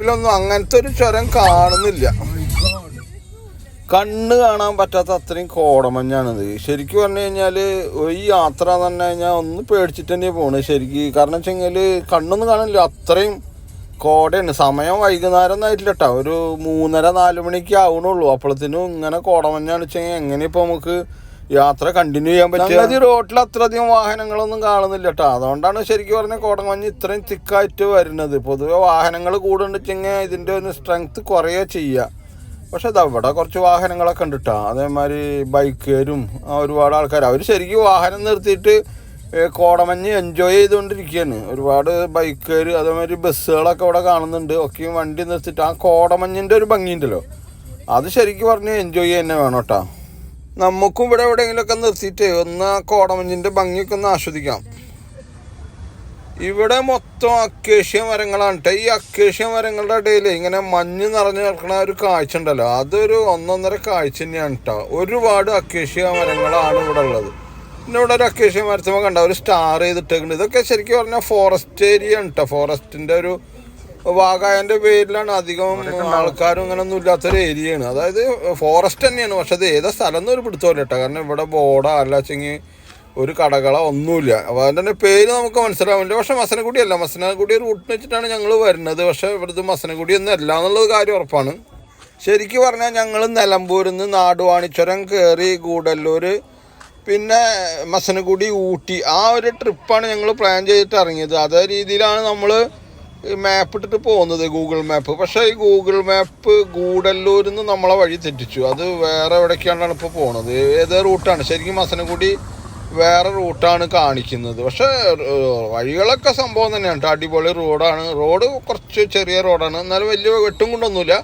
ഇതിലൊന്നും അങ്ങനത്തെ ഒരു ചുരം കാണുന്നില്ല. കണ്ണ് കാണാൻ പറ്റാത്ത അത്രയും കോടമഞ്ഞാണിത്. ശരിക്കും പറഞ്ഞു കഴിഞ്ഞാൽ ഈ യാത്ര എന്ന് പറഞ്ഞു കഴിഞ്ഞാൽ ഒന്ന് പേടിച്ചിട്ട് തന്നെയാണ് പോണത് ശരിക്കും. കാരണം വെച്ച് കഴിഞ്ഞാൽ കണ്ണൊന്നും കാണില്ല, അത്രയും കോടയാണ്. സമയം വൈകുന്നേരം ഒന്നും ആയിട്ടില്ല കേട്ടോ, ഒരു 3:30-4 മണിക്ക് ആവണുള്ളൂ. അപ്പോഴത്തേനും ഇങ്ങനെ കോടമഞ്ഞാണ് വെച്ചെങ്കിൽ എങ്ങനെ ഇപ്പോൾ നമുക്ക് യാത്ര കണ്ടിന്യൂ ചെയ്യാൻ പറ്റുക? ഈ റോട്ടിൽ അത്രയധികം വാഹനങ്ങളൊന്നും കാണുന്നില്ല കേട്ടോ. അതുകൊണ്ടാണ് ശരിക്കും പറഞ്ഞാൽ കോടമഞ്ഞ് ഇത്രയും തിക്കായിട്ട് വരുന്നത്. പൊതുവെ വാഹനങ്ങൾ കൂടുണ്ടെച്ചെങ്കിൽ ഇതിൻ്റെ ഒരു സ്ട്രെങ്ത്ത് കുറയുക ചെയ്യുക. പക്ഷെ ഇവിടെ കുറച്ച് വാഹനങ്ങളൊക്കെ ഉണ്ട് കേട്ടോ. അതേമാതിരി ബൈക്കുകാരും ഒരുപാട് ആൾക്കാർ അവർ ശരിക്കും വാഹനം നിർത്തിയിട്ട് കോടമഞ്ഞ് എൻജോയ് ചെയ്തുകൊണ്ടിരിക്കുകയാണ്. ഒരുപാട് ബൈക്കുകാർ അതേമാതിരി ബസ്സുകളൊക്കെ ഇവിടെ കാണുന്നുണ്ട്. ഒക്കെയും വണ്ടി നിർത്തിയിട്ട് ആ കോടമഞ്ഞിൻ്റെ ഒരു ഭംഗിയുണ്ടല്ലോ, അത് ശരിക്കും പറഞ്ഞ് എൻജോയ് ചെയ്യുക തന്നെ വേണം കേട്ടോ. നമുക്കും ഇവിടെ എവിടെയെങ്കിലുമൊക്കെ നിർത്തിയിട്ട് ഒന്ന് ആ കോടമഞ്ഞിൻ്റെ ഭംഗിയൊക്കെ ഒന്ന് ആസ്വദിക്കാം. ഇവിടെ മൊത്തം അക്കേഷ്യ മരങ്ങളാണ് കേട്ടോ. ഈ അക്കേഷ്യ മരങ്ങളുടെ ഇടയിൽ ഇങ്ങനെ മഞ്ഞ് നിറഞ്ഞു കിടക്കുന്ന ഒരു കാഴ്ച ഉണ്ടല്ലോ, അതൊരു ഒന്നൊന്നര കാഴ്ച തന്നെയാണ് കേട്ടോ. ഒരുപാട് അക്കേഷ്യ മരങ്ങളാണ് ഇവിടെ ഉള്ളത്. പിന്നെ ഇവിടെ ഒരു അക്കേഷ്യ മരത്തുമ്പോൾ കണ്ട ഒരു സ്റ്റാർ ചെയ്തിട്ടേക്കുന്നത്. ഇതൊക്കെ ശരിക്കും പറഞ്ഞാൽ ഫോറസ്റ്റ് ഏരിയ ആണ് കേട്ടോ. ഫോറസ്റ്റിൻ്റെ ഒരു വാഗായൻ്റെ പേരിലാണ് അധികം ആൾക്കാരും ഇങ്ങനൊന്നും ഇല്ലാത്തൊരു ഏരിയയാണ്. അതായത് ഫോറസ്റ്റ് തന്നെയാണ്, പക്ഷെ അത് ഏതാ സ്ഥലം എന്നൊരു പിടുത്തമില്ല കേട്ടോ. കാരണം ഇവിടെ ബോർഡോ അല്ലാച്ചെങ്കിൽ ഒരു കടകളോ ഒന്നുമില്ല. അപ്പോൾ അതിൻ്റെ തന്നെ പേര് നമുക്ക് മനസ്സിലാവില്ല. പക്ഷെ മസനഗുഡി അല്ല, മസനഗുഡി റൂട്ടിന് വെച്ചിട്ടാണ് ഞങ്ങൾ വരുന്നത്. പക്ഷേ ഇവിടുത്തെ മസനഗുഡി ഒന്നും അല്ല എന്നുള്ളത് കാര്യം ഉറപ്പാണ്. ശരിക്കും പറഞ്ഞാൽ ഞങ്ങൾ നിലമ്പൂരിൽ നിന്ന് നാടുവാണിച്ചുരം കയറി ഗൂഡല്ലൂർ പിന്നെ മസനഗുഡി ഊട്ടി ആ ഒരു ട്രിപ്പാണ് ഞങ്ങൾ പ്ലാൻ ചെയ്തിട്ട് ഇറങ്ങിയത്. അതേ രീതിയിലാണ് നമ്മൾ മാപ്പ് ഇട്ടിട്ട് പോകുന്നത്, ഗൂഗിൾ മാപ്പ്. പക്ഷേ ഈ ഗൂഗിൾ മാപ്പ് ഗൂഡല്ലൂരിൽ നിന്ന് നമ്മളെ വഴി തെറ്റിച്ചു. അത് വേറെ എവിടേക്കാണ്ടാണ് ഇപ്പോൾ പോണത്. ഏത് റൂട്ടാണ് ശരിക്കും മസനഗുഡി വേറെ റൂട്ടാണ് കാണിക്കുന്നത്. പക്ഷേ വഴികളൊക്കെ സംഭവം തന്നെയാണ്. അടിപൊളി റോഡാണ്. റോഡ് കുറച്ച് ചെറിയ റോഡാണ്, എന്നാലും വലിയ വെട്ടും കൊണ്ടൊന്നുമില്ല.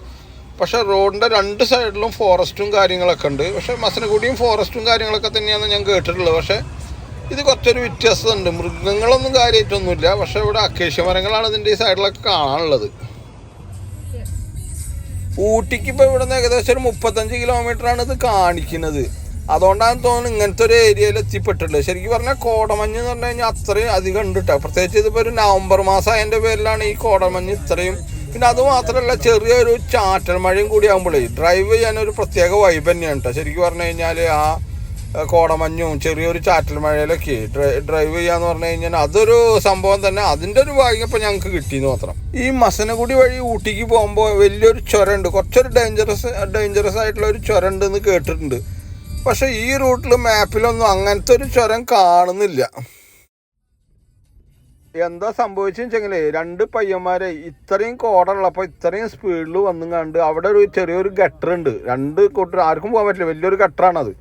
പക്ഷേ റോഡിൻ്റെ രണ്ട് സൈഡിലും ഫോറസ്റ്റും കാര്യങ്ങളൊക്കെ ഉണ്ട്. പക്ഷേ മസനഗുഡിയും ഫോറസ്റ്റും കാര്യങ്ങളൊക്കെ തന്നെയാണ് ഞാൻ കേട്ടിട്ടുള്ളത്. പക്ഷേ ഇത് കുറച്ചൊരു വ്യത്യാസമുണ്ട്. മൃഗങ്ങളൊന്നും കാര്യമായിട്ടൊന്നുമില്ല. പക്ഷേ ഇവിടെ അക്കേഷ്യ മരങ്ങളാണ് ഇതിൻ്റെ ഈ സൈഡിലൊക്കെ കാണാനുള്ളത്. ഊട്ടിക്ക് ഇപ്പോൾ ഇവിടെ നിന്ന് ഏകദേശം ഒരു 35 കിലോമീറ്ററാണ് ഇത് കാണിക്കുന്നത്. അതുകൊണ്ടാണ് തോന്നുന്നു ഇങ്ങനത്തെ ഒരു ഏരിയയിൽ എത്തിപ്പെട്ടിട്ടുള്ളത്. ശരിക്കും പറഞ്ഞാൽ കോടമഞ്ഞ് എന്ന് പറഞ്ഞു കഴിഞ്ഞാൽ അത്രയും അധികം ഉണ്ട് കേട്ടോ. പ്രത്യേകിച്ച് ഇതിപ്പോൾ ഒരു നവംബർ മാസം അതിൻ്റെ പേരിലാണ് ഈ കോടമഞ്ഞ് ഇത്രയും. പിന്നെ അതുമാത്രമല്ല ചെറിയൊരു ചാറ്റൽ മഴയും കൂടി ആകുമ്പോഴേ ഡ്രൈവ് ചെയ്യാനൊരു പ്രത്യേക വൈബ് തന്നെയാണ് കേട്ടോ. ശരിക്കും പറഞ്ഞു കഴിഞ്ഞാൽ ആ കോടമഞ്ഞും ചെറിയൊരു ചാറ്റൽ മഴയിലൊക്കെ ഡ്രൈവ് ചെയ്യാന്ന് പറഞ്ഞു കഴിഞ്ഞാൽ അതൊരു സംഭവം തന്നെ. അതിൻ്റെ ഒരു ഭാഗ്യം ഇപ്പോൾ ഞങ്ങൾക്ക് കിട്ടിയെന്ന് മാത്രം. ഈ മസനഗുഡി വഴി ഊട്ടിക്ക് പോകുമ്പോൾ വലിയൊരു ചുരമുണ്ട്, കുറച്ചൊരു ഡേഞ്ചറസ് ആയിട്ടുള്ള ഒരു ചുരമുണ്ടെന്ന് കേട്ടിട്ടുണ്ട്. പക്ഷേ ഈ റൂട്ടിൽ മാപ്പിലൊന്നും അങ്ങനത്തെ ഒരു ചുരം കാണുന്നില്ല. എന്താ സംഭവിച്ചെന്ന് വെച്ചെങ്കിൽ രണ്ട് പയ്യന്മാരെ ഇത്രയും കോടുള്ളപ്പോൾ ഇത്രയും സ്പീഡിൽ വന്നും കണ്ട് അവിടെ ഒരു ചെറിയൊരു ഗട്ടറുണ്ട്. രണ്ട് കൂട്ടർ ആർക്കും പോകാൻ പറ്റില്ല, വലിയൊരു ഗട്ടറാണത്.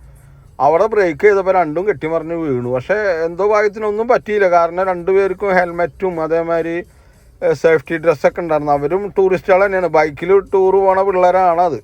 അവിടെ ബ്രേക്ക് ചെയ്തപ്പോൾ രണ്ടും കെട്ടിമറിഞ്ഞ് വീണു. പക്ഷേ എന്തോ ഭാഗ്യത്തിനൊന്നും പറ്റിയില്ല. കാരണം രണ്ടുപേർക്കും ഹെൽമെറ്റും അതേമാതിരി സേഫ്റ്റി ഡ്രസ്സൊക്കെ ഉണ്ടായിരുന്നു. അവരും ടൂറിസ്റ്റുകൾ തന്നെയാണ്, ബൈക്കിൽ ടൂർ പോണ പിള്ളേരാണത്.